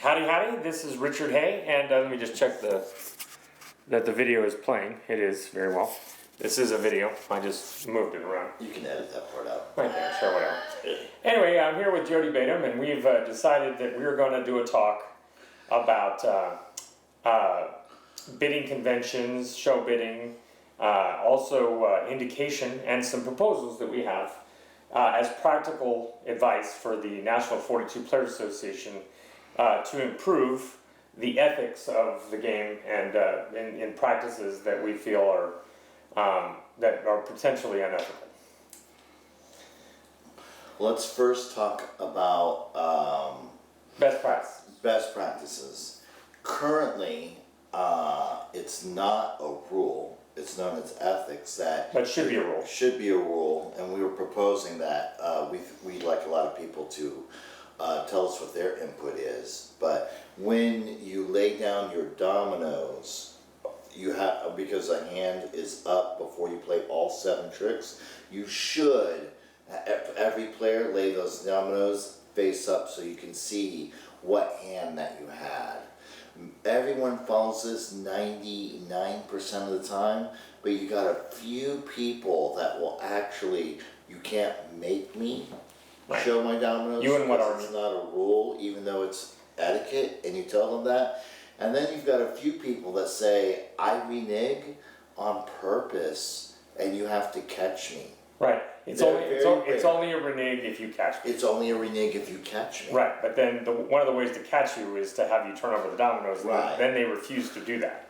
Howdy, this is Richard Hay, and let me just check that the video is playing. It is, very well. This is a video, I just moved it around. You can edit that part out. Right there, sure, whatever. Anyway, I'm here with Jody Batum, and we've decided that we're going to do a talk about bidding conventions, show bidding, also indication, and some proposals that we have as practical advice for the National 42 Players Association to improve the ethics of the game and in practices that we feel are that are potentially unethical. Let's first talk about Best practice. best practices. Currently, it's not a rule. It's known as ethics that. But should be a rule. Should be a rule, and we were proposing that we'd like a lot of people to tell us what their input is. But when you lay down your dominoes, you have, because a hand is up before you play all 7 tricks, you should, every player, lay those dominoes face up so you can see what hand that you had. Everyone follows this 99% of the time, but you got a few people that will actually, you can't make me show my dominoes. You and what are it's not a rule, even though it's etiquette, and you tell them that. And then you've got a few people that say, I renege on purpose, and you have to catch me. Right. It's only a renege if you catch me. It's only a renege if you catch me. Right, but then one of the ways to catch you is to have you turn over the dominoes, and Right. then they refuse to do that.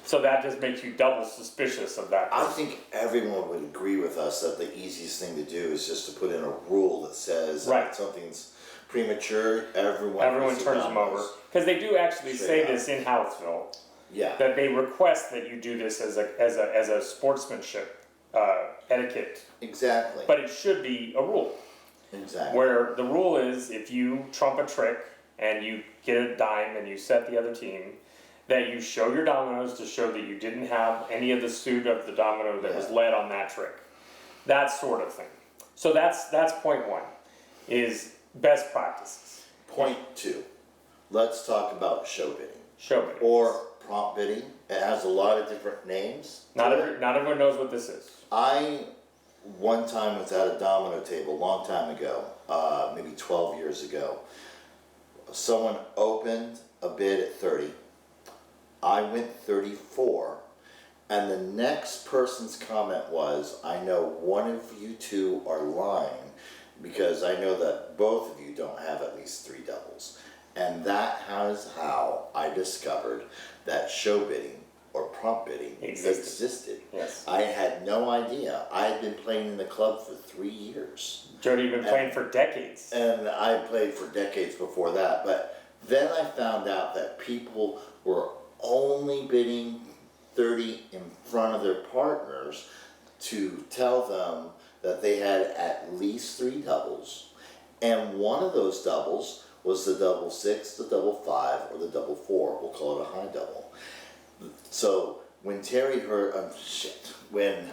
So that just makes you double suspicious of that. I think everyone would agree with us that the easiest thing to do is just to put in a rule that says Right. if something's premature, everyone turns them over. Because they do actually Straight say up. this in Houseville, Yeah. that they request that you do this as a sportsmanship etiquette, Exactly. but it should be a rule. Exactly. Where the rule is, if you trump a trick and you get a dime and you set the other team, that you show your dominoes to show that you didn't have any of the suit of the domino that was led on that trick. That sort of thing. So that's point 1, is best practices. Point 2. Let's talk about show bidding. Show bidding. Or prompt bidding. It has a lot of different names. Not everyone knows what this is. I one time was at a domino table a long time ago, maybe 12 years ago. Someone opened a bid at 30. I went 34, and the next person's comment was, I know one of you two are lying because I know that both of you don't have at least 3 doubles. And that is how I discovered that show bidding or prompt bidding existed. Yes. I had no idea. I had been playing in the club for 3 years. Jody, you've been playing for decades. And I played for decades before that. But then I found out that people were only bidding 30 in front of their partners to tell them that they had at least 3 doubles. And one of those doubles was the double 6, the double 5, or the double 4. We'll call it a high double. So when Terry heard, when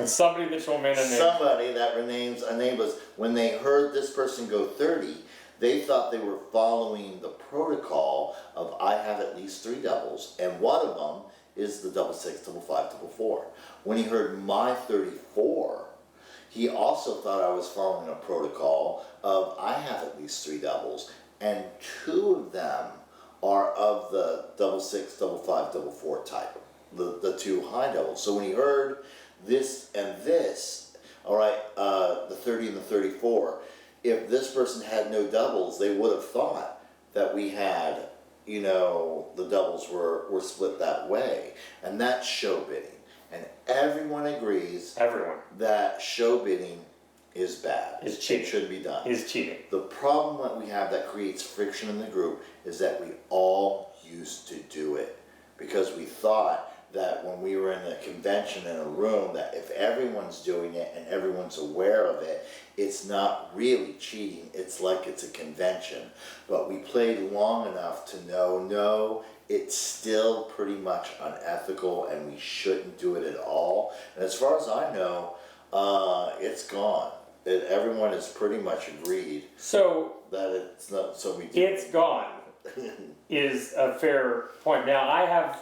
somebody that will name a name. Somebody that renames a name was, when they heard this person go 30, they thought they were following the protocol of I have at least 3 doubles, and one of them is the double 6, double 5, double 4. When he heard my 34, he also thought I was following a protocol of I have at least 3 doubles, and 2 of them are of the double 6, double 5, double 4 type, the 2 high doubles. So when he heard this and this, all right, the 30 and the 34, if this person had no doubles, they would have thought that we had, the doubles were split that way. And that's show bidding. And everyone agrees that show bidding is bad. Is cheating. It should be done. Is cheating. The problem that we have that creates friction in the group is that we all used to do it because we thought that when we were in a convention in a room that if everyone's doing it and everyone's aware of it, it's not really cheating. It's like it's a convention. But we played long enough to know, no, it's still pretty much unethical and we shouldn't do it at all. And as far as I know, it's gone. Everyone has pretty much agreed. So that it's not so we do. It's gone, is a fair point. Now, I have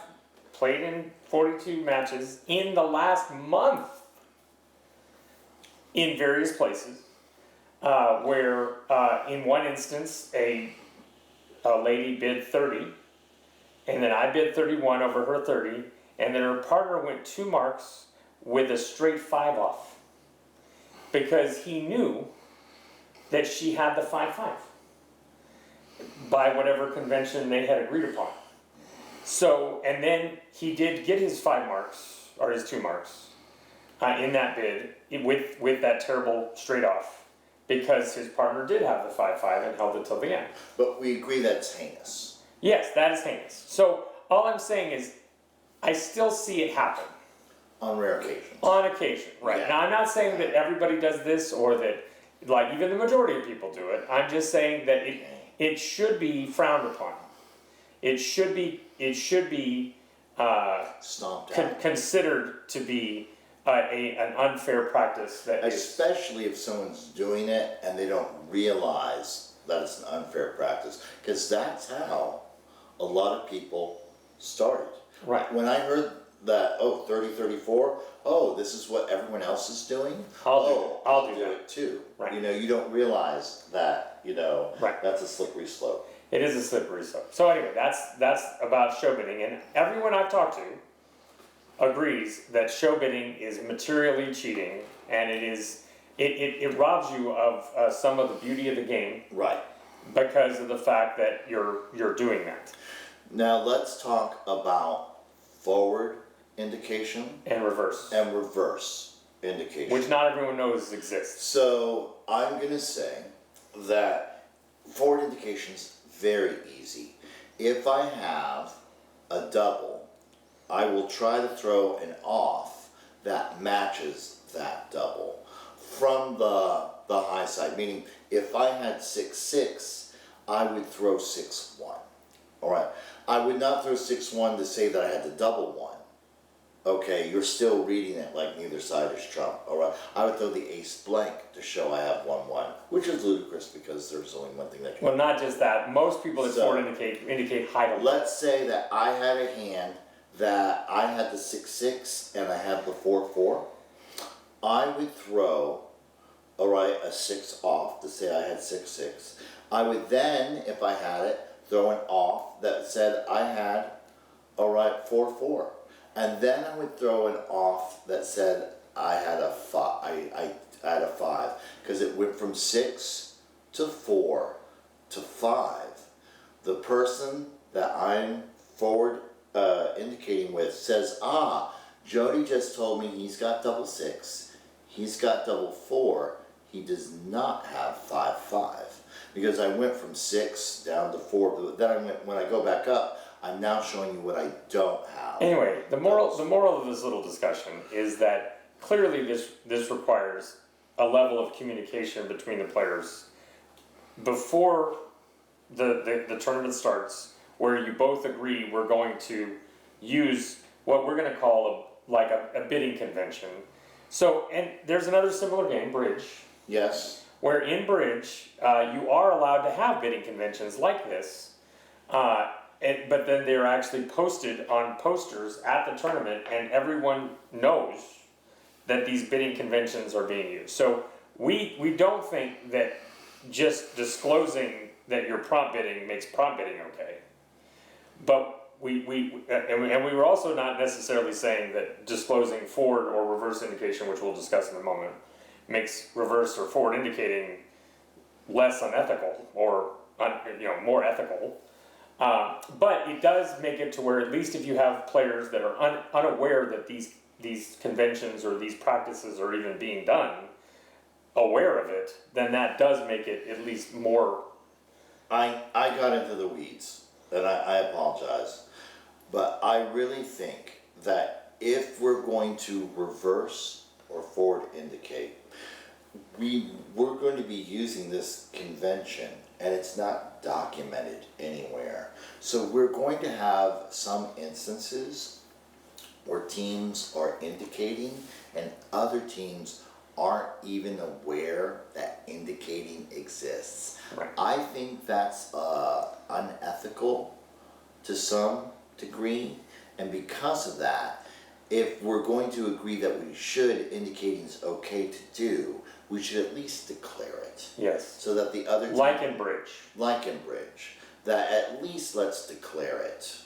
played in 42 matches in the last month in various places, where in one instance a lady bid 30, and then I bid 31 over her 30, and then her partner went 2 marks with a straight 5 off because he knew that she had the 5-5 by whatever convention they had agreed upon. So, and then he did get his 5 marks, or his 2 marks, in that bid with that terrible straight off, because his partner did have the 5-5 and held it till the end. But we agree that's heinous. Yes, that is heinous. So all I'm saying is, I still see it happen. On rare occasions. On occasion, right. Yeah. Now, I'm not saying that everybody does this, or that, like, even the majority of people do it. I'm just saying that it should be frowned upon. It should be Stomped out. considered to be an unfair practice that is. Especially if someone's doing it and they don't realize that it's an unfair practice. Because that's how a lot of people started. Right. When I heard that, 30-34, this is what everyone else is doing. I'll do that. it too. Right. You don't realize that, Right. that's a slippery slope. It is a slippery slope. So anyway, that's about show bidding, and everyone I've talked to agrees that show bidding is materially cheating, and it robs you of some of the beauty of the game Right. because of the fact that you're doing that. Now let's talk about forward indication And reverse, and reverse indication. which not everyone knows exists. So I'm going to say that forward indication's very easy. If I have a double, I will try to throw an off that matches that double from the high side. Meaning, if I had 6-6, I would throw 6-1. All right. I would not throw 6-1 to say that I had the double one. Okay, you're still reading it like neither side is trump. All right. I would throw the ace blank to show I have 1-1, which is ludicrous because there's only one thing that can. Well, not just that. Most people that So, forward indicate high to low. Let's say that I had a hand that I had the 6-6 and I had the 4-4. I would throw, all right, a 6 off to say I had 6-6. I would then, if I had it, throw an off that said I had, all right, 4-4. And then I would throw an off that said I had a 5. I had a 5 because it went from 6 to 4 to 5. The person that I'm forward indicating with says, Jody just told me he's got double 6. He's got double 4. He does not have 5-5. Because I went from 6 down to 4, but then when I go back up, I'm now showing you what I don't have. Anyway, the moral of this little discussion is that clearly this requires a level of communication between the players before the tournament starts, where you both agree we're going to use what we're going to call a bidding convention. So, and there's another similar game, bridge. Yes. Where in bridge, you are allowed to have bidding conventions like this, but then they're actually posted on posters at the tournament, and everyone knows that these bidding conventions are being used. So we don't think that just disclosing that you're prompt bidding makes prompt bidding okay. But we were also not necessarily saying that disclosing forward or reverse indication, which we'll discuss in a moment, makes reverse or forward indicating less unethical or more ethical. But it does make it to where, at least if you have players that are unaware that these conventions or these practices are even being done, aware of it, then that does make it at least more. I got into the weeds, and I apologize. But I really think that if we're going to reverse or forward indicate, we're going to be using this convention, and it's not documented anywhere. So we're going to have some instances where teams are indicating and other teams aren't even aware that indicating exists. Right. I think that's unethical to some degree, and because of that, if we're going to agree that we should, indicating is okay to do, we should at least declare it. Yes. So that the other Like in bridge. like in bridge, that at least let's declare it.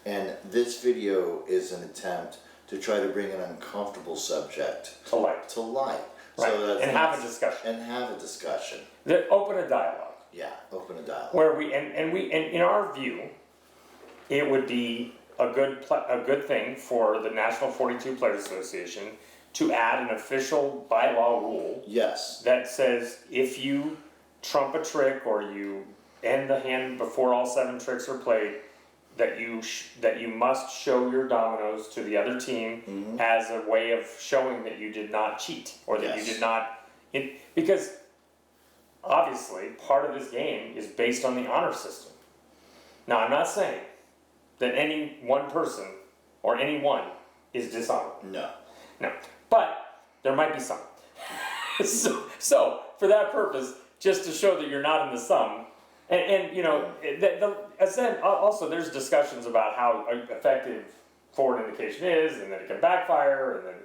And this video is an attempt to try to bring an uncomfortable subject To light. to light. Right. that And have a discussion. And have a discussion. That open a dialogue. Yeah, open a dialogue. Where we and in our view, it would be a good thing for the National 42 Players Association to add an official bylaw rule Yes, that says if you trump a trick or you end the hand before all 7 tricks are played, that you must show your dominoes to the other team as a way of showing that you did not cheat or that you Yes. did not. Because obviously part of this game is based on the honor system. Now I'm not saying that any one person or anyone is dishonorable. no. No, but there might be some. so for that purpose, just to show that you're not in the sum, and you know, also there's discussions about how effective forward indication is, and that it can backfire, and then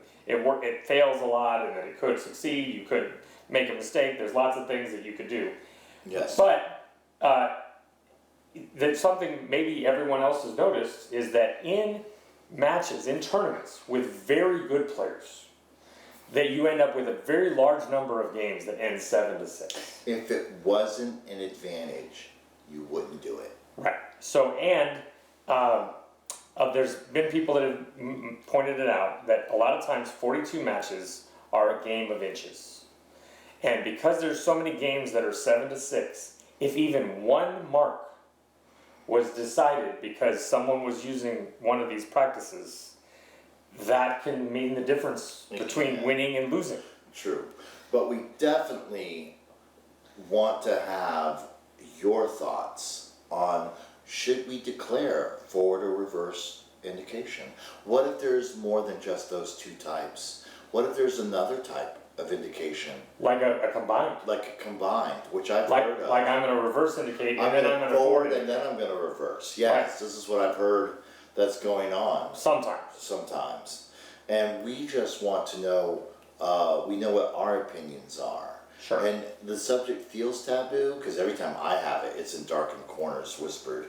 it fails a lot, and that it could succeed. You could make a mistake. There's lots of things that you could do. Yes. But there's something maybe everyone else has noticed is that in matches, in tournaments with very good players, that you end up with a very large number of games that end 7-6. If it wasn't an advantage, you wouldn't do it. Right. So, and there's been people that have pointed it out that a lot of times 42 matches are a game of inches. And because there's so many games that are 7-6, if even one mark was decided because someone was using one of these practices, that can mean the difference between winning and losing. True. But we definitely want to have your thoughts on, should we declare forward or reverse indication? What if there's more than just those 2 types? What if there's another type of indication? Like a combined. Like a combined, which I've Like heard of. I'm going to reverse indicate and then I'm going to forward forward and then I'm going to reverse. Yes, Right. This is what I've heard that's going on sometimes. And we just want to know, we know what our opinions are. Sure. And the subject feels taboo because every time I have it, it's in darkened corners, whispered,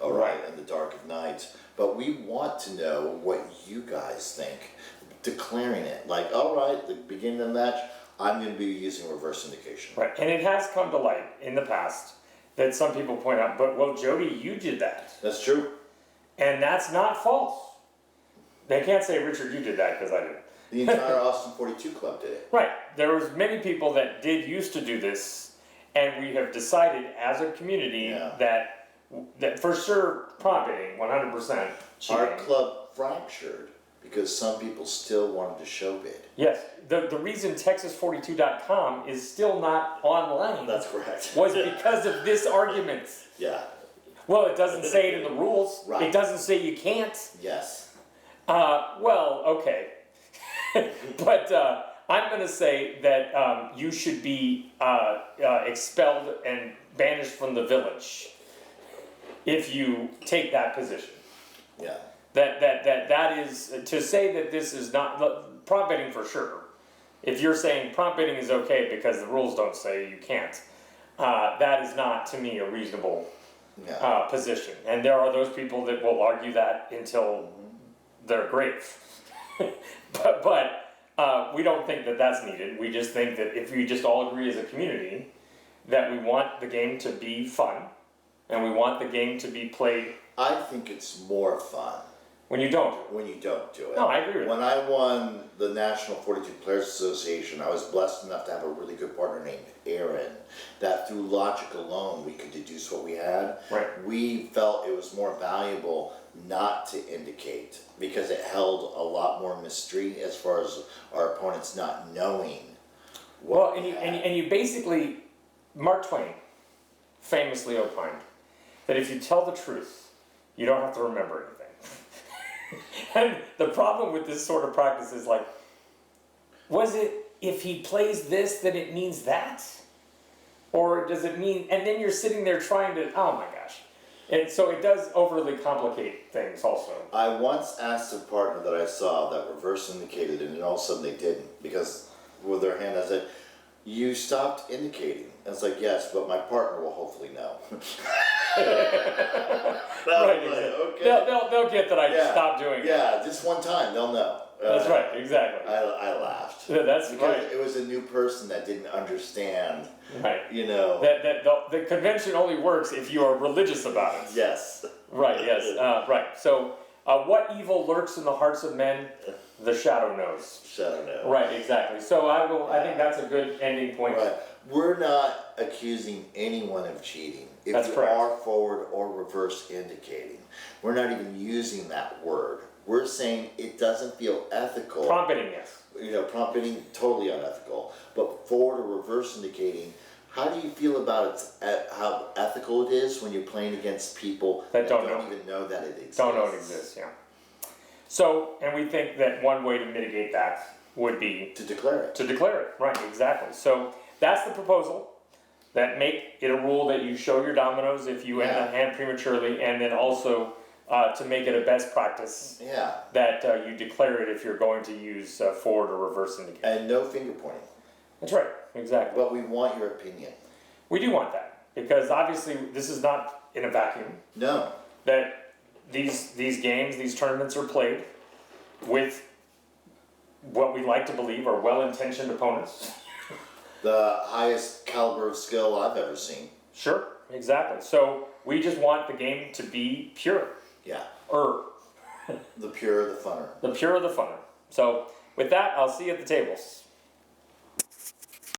Right. in the dark of night. But we want to know what you guys think. Declaring it, like, all right, the beginning of the match, I'm going to be using reverse indication. Right, and it has come to light in the past that some people point out, but well, Jody, you did that. That's true. And that's not false. They can't say, Richard, you did that, because I didn't. The entire Austin 42 Club did it. Right, there was many people that used to do this, and we have decided as a community that for sure prop betting, 100% cheating. Our club fractured because some people still wanted to show bid. Yes, the reason Texas42.com is still not online That's correct. was because of this argument. Yeah. Well, it doesn't say it in the rules. Right. It doesn't say you can't. Yes. Well, okay. But I'm going to say that you should be expelled and banished from the village if you take that position. Yeah. That is, to say that this is not, prop betting for sure. If you're saying prop betting is okay because the rules don't say you can't, that is not, to me, a reasonable position. And there are those people that will argue that until their grave. but we don't think that that's needed. We just think that if we just all agree as a community that we want the game to be fun and we want the game to be played. I think it's more fun when you don't do it. No, I agree with When I won the National 42 Players Association, I was blessed enough to have a really good partner named Aaron, that through logic alone we could deduce what we had. Right. We felt it was more valuable not to indicate because it held a lot more mystery as far as our opponents not knowing what Well, and you basically, Mark Twain famously opined that if you tell the truth, you don't have to remember anything. And the problem with this sort of practice is like, was it if he plays this, then it means that? Or does it mean, and then you're sitting there trying to, oh my gosh. And so it does overly complicate things also. I once asked a partner that I saw that reverse indicated, and then all of a sudden they didn't, because with their hand I said, you stopped indicating. And it's like, yes, but my partner will hopefully know. Right, Okay. they'll get that I stopped doing it. Yeah, just one time, they'll know. That's right, exactly. I laughed. Yeah, that's because right. it was a new person that didn't understand, Right. you know. That the convention only works if you are religious about it. Yes. Right, yes, right. So, what evil lurks in the hearts of men? The shadow knows. Shadow knows. Right, exactly. So I think that's a good ending point. Right. We're not accusing anyone of cheating. If That's you correct. are forward or reverse indicating, we're not even using that word. We're saying it doesn't feel ethical. Prompt bidding, yes. You know, prompt bidding, totally unethical. But forward or reverse indicating, how do you feel about it, how ethical it is when you're playing against people That don't even know that it exists? Don't know it exists, yeah. So, and we think that one way to mitigate that would be To declare it. to declare it, right, exactly. So that's the proposal, that make it a rule that you show your dominoes if you end the hand prematurely, and then also to make it a best practice Yeah. that you declare it if you're going to use forward or reverse indicator. And no finger pointing. That's right, exactly. But we want your opinion. We do want that, because obviously this is not in a vacuum, No. that these games, these tournaments are played with what we like to believe are well-intentioned opponents. The highest caliber of skill I've ever seen. Sure, exactly. So we just want the game to be pure. Yeah. The The purer, the funner. purer the funner. So with that, I'll see you at the tables.